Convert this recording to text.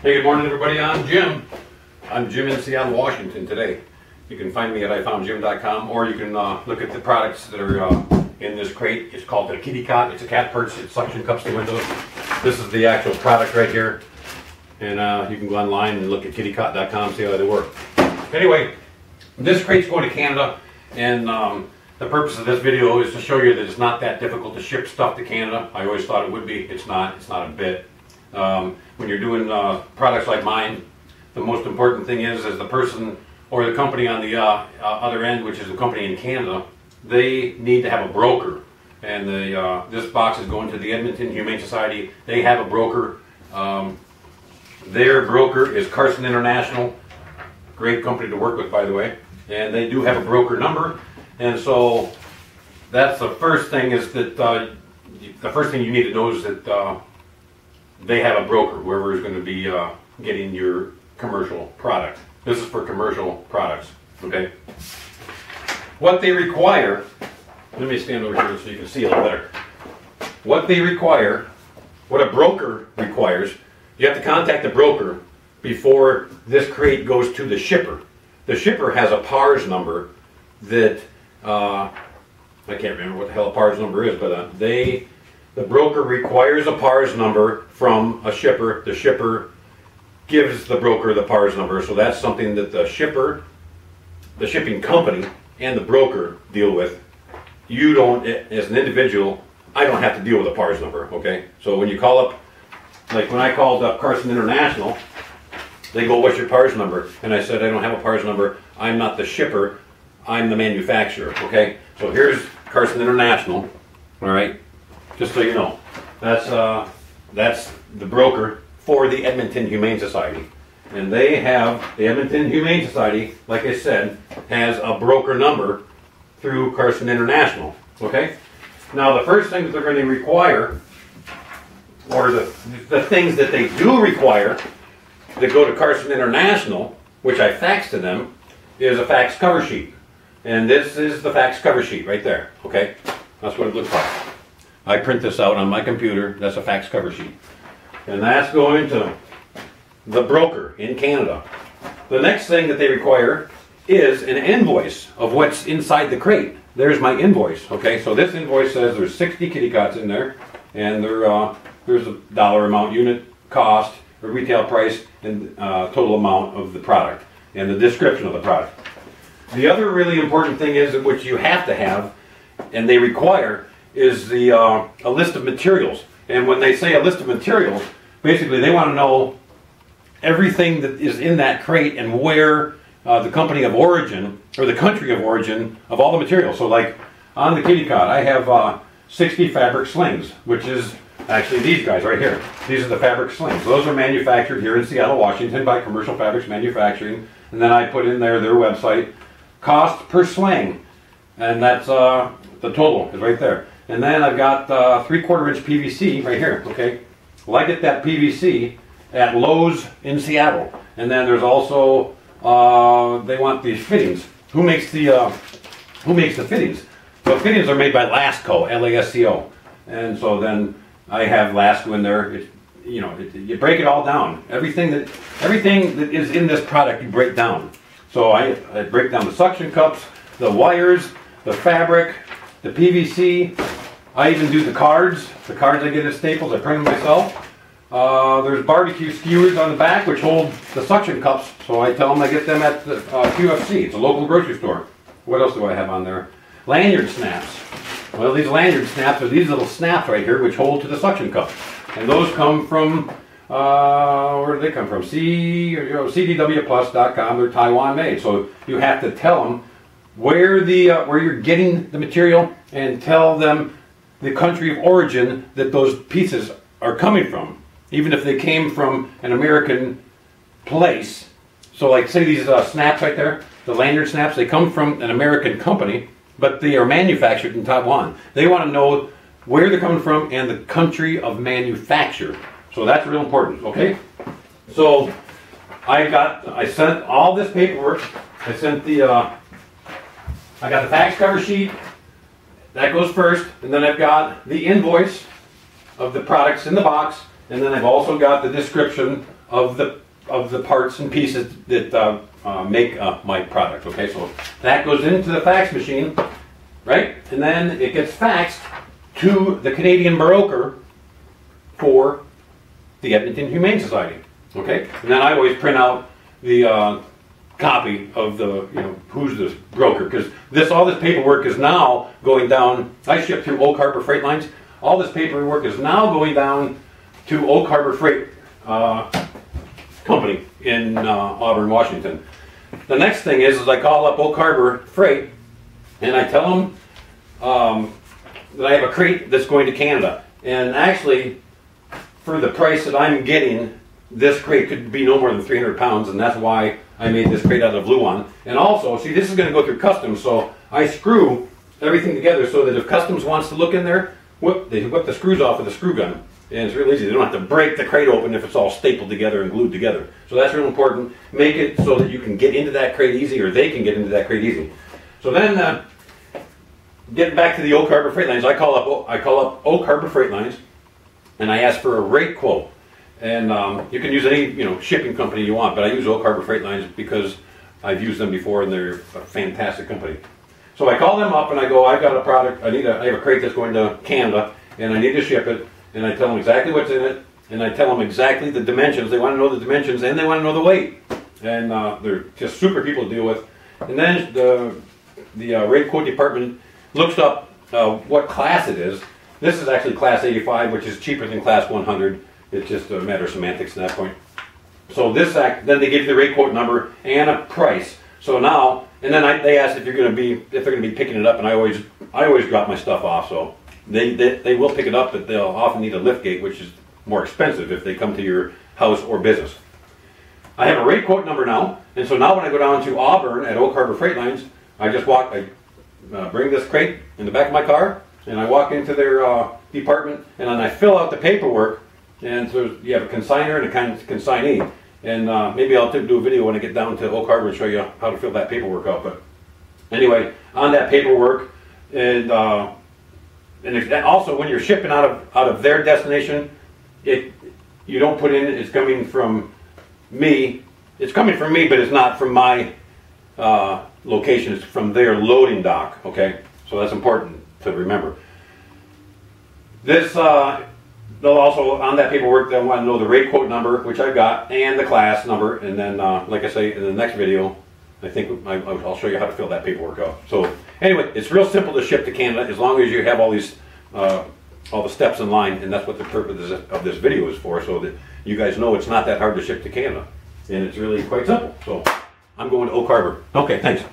Hey, good morning everybody, I'm Jim. I'm Jim in Seattle, Washington today. You can find me at ifoundjim.com, or you can look at the products that are in this crate. It's called the kitty cot. It's a cat perch. It suction cups the windows. This is the actual product right here. And you can go online and look at kittycot.com, see how they work. Anyway, this crate's going to Canada, and the purpose of this video is to show you that it's not that difficult to ship stuff to Canada. I always thought it would be. It's not a bit. When you're doing products like mine, the most important thing is the person or the company on the other end, which is a company in Canada, they need to have a broker. And this box is going to the Edmonton Humane Society. They have a broker. Their broker is Carson International. Great company to work with, by the way. And they do have a broker number. And so that's the first thing, is that the first thing you need to know is that they have a broker, whoever is going to be getting your commercial product. This is for commercial products, okay? What they require, let me stand over here so you can see a little better. What they require, what a broker requires, you have to contact the broker before this crate goes to the shipper. The shipper has a PARS number that, I can't remember what the hell a PARS number is, but the broker requires a PARS number from a shipper. The shipper gives the broker the PARS number, so that's something that the shipper, the shipping company, and the broker deal with. You don't, as an individual, I don't have to deal with a PARS number, okay? So when you call up, like when I called up Carson International, they go, what's your PARS number? And I said, I don't have a PARS number. I'm not the shipper, I'm the manufacturer, okay? So here's Carson International, all right? Just so you know, that's the broker for the Edmonton Humane Society. And they have, the Edmonton Humane Society, like I said, has a broker number through Carson International, okay? Now the first thing that they're going to require, or the things that they do require that go to Carson International, which I fax to them, is a fax cover sheet. And this is the fax cover sheet right there, okay? That's what it looks like. I print this out on my computer. That's a fax cover sheet. And that's going to the broker in Canada. The next thing that they require is an invoice of what's inside the crate. There's my invoice, okay? So this invoice says there's 60 kitty cots in there, and there's a dollar amount, unit cost, the retail price, and total amount of the product, and the description of the product. The other really important thing is, which you have to have, and they require, is a list of materials. And when they say a list of materials, basically they want to know everything that is in that crate and where the company of origin, or the country of origin, of all the materials. So like on the kitty cot, I have 60 fabric slings, which is actually these guys right here. These are the fabric slings. Those are manufactured here in Seattle, Washington by Commercial Fabrics Manufacturing. And then I put in there their website, cost per sling. And that's the total is right there. And then I've got 3/4 inch PVC right here, okay? Well, I get that PVC at Lowe's in Seattle. And then there's also, they want these fittings. Who makes the fittings? The fittings are made by Lasco, L-A-S-C-O. And so then I have Lasco in there. You break it all down. Everything that is in this product, you break down. So I break down the suction cups, the wires, the fabric, the PVC. I even do the cards. The cards I get at Staples, I print them myself. There's barbecue skewers on the back which hold the suction cups. So I tell them I get them at the QFC. It's a local grocery store. What else do I have on there? Lanyard Snaps. Well, these lanyard snaps are these little snaps right here which hold to the suction cup. And those come from, where do they come from? CDWplus.com. They're Taiwan made. So you have to tell them where you're getting the material, and tell them the country of origin that those pieces are coming from, even if they came from an American place. So like say these snaps right there, the lanyard snaps, they come from an American company, but they are manufactured in Taiwan. They want to know where they're coming from and the country of manufacture. So that's real important, okay? So I sent all this paperwork. I sent I got the fax cover sheet, that goes first, and then I've got the invoice of the products in the box, and then I've also got the description of the parts and pieces that make my product. Okay, so that goes into the fax machine, right? And then it gets faxed to the Canadian broker for the Edmonton Humane Society. Okay, and then I always print out the copy of the, who's this broker, because all this paperwork is now going down. I ship through Oak Harbor Freight Lines. All this paperwork is now going down to Oak Harbor Freight Company in Auburn, Washington. The next thing is I call up Oak Harbor Freight and I tell them that I have a crate that's going to Canada. And actually, for the price that I'm getting, this crate could be no more than 300 pounds, and that's why I made this crate out of Luan. And also, see, this is going to go through customs, so I screw everything together so that if customs wants to look in there, they whip the screws off with a screw gun. And it's real easy. They don't have to break the crate open if it's all stapled together and glued together. So that's real important. Make it so that you can get into that crate easy, or they can get into that crate easy. So then, getting back to the Oak Harbor Freight Lines, I call up Oak Harbor Freight Lines, and I ask for a rate quote. And you can use any shipping company you want, but I use Oak Harbor Freight Lines because I've used them before, and they're a fantastic company. So I call them up and I go, I've got a product. I have a crate that's going to Canada, and I need to ship it. And I tell them exactly what's in it, and I tell them exactly the dimensions. They want to know the dimensions, and they want to know the weight. And they're just super people to deal with. And then the rate quote department looks up what class it is. This is actually class 85, which is cheaper than class 100. It's just a matter of semantics at that point. So then they give you the rate quote number and a price. So now, and then they ask if they're going to be picking it up, and I always drop my stuff off. So they will pick it up, but they'll often need a lift gate, which is more expensive if they come to your house or business. I have a rate quote number now, and so now when I go down to Auburn at Oak Harbor Freight Lines, I just bring this crate in the back of my car, and I walk into their department, and then I fill out the paperwork. And so you have a consigner and a consignee. And maybe I'll do a video when I get down to Oak Harbor and show you how to fill that paperwork out. But anyway, on that paperwork, and also when you're shipping out of their destination, you don't put in it's coming from me. It's coming from me, but it's not from my location. It's from their loading dock. Okay, so that's important to remember. This. They'll also, on that paperwork, they'll want to know the rate quote number, which I've got, and the class number. And then, like I say, in the next video, I think I'll show you how to fill that paperwork out. So anyway, it's real simple to ship to Canada as long as you have all the steps in line. And that's what the purpose of this video is for, so that you guys know it's not that hard to ship to Canada. And it's really quite simple. So I'm going to Oak Harbor. Okay, thanks.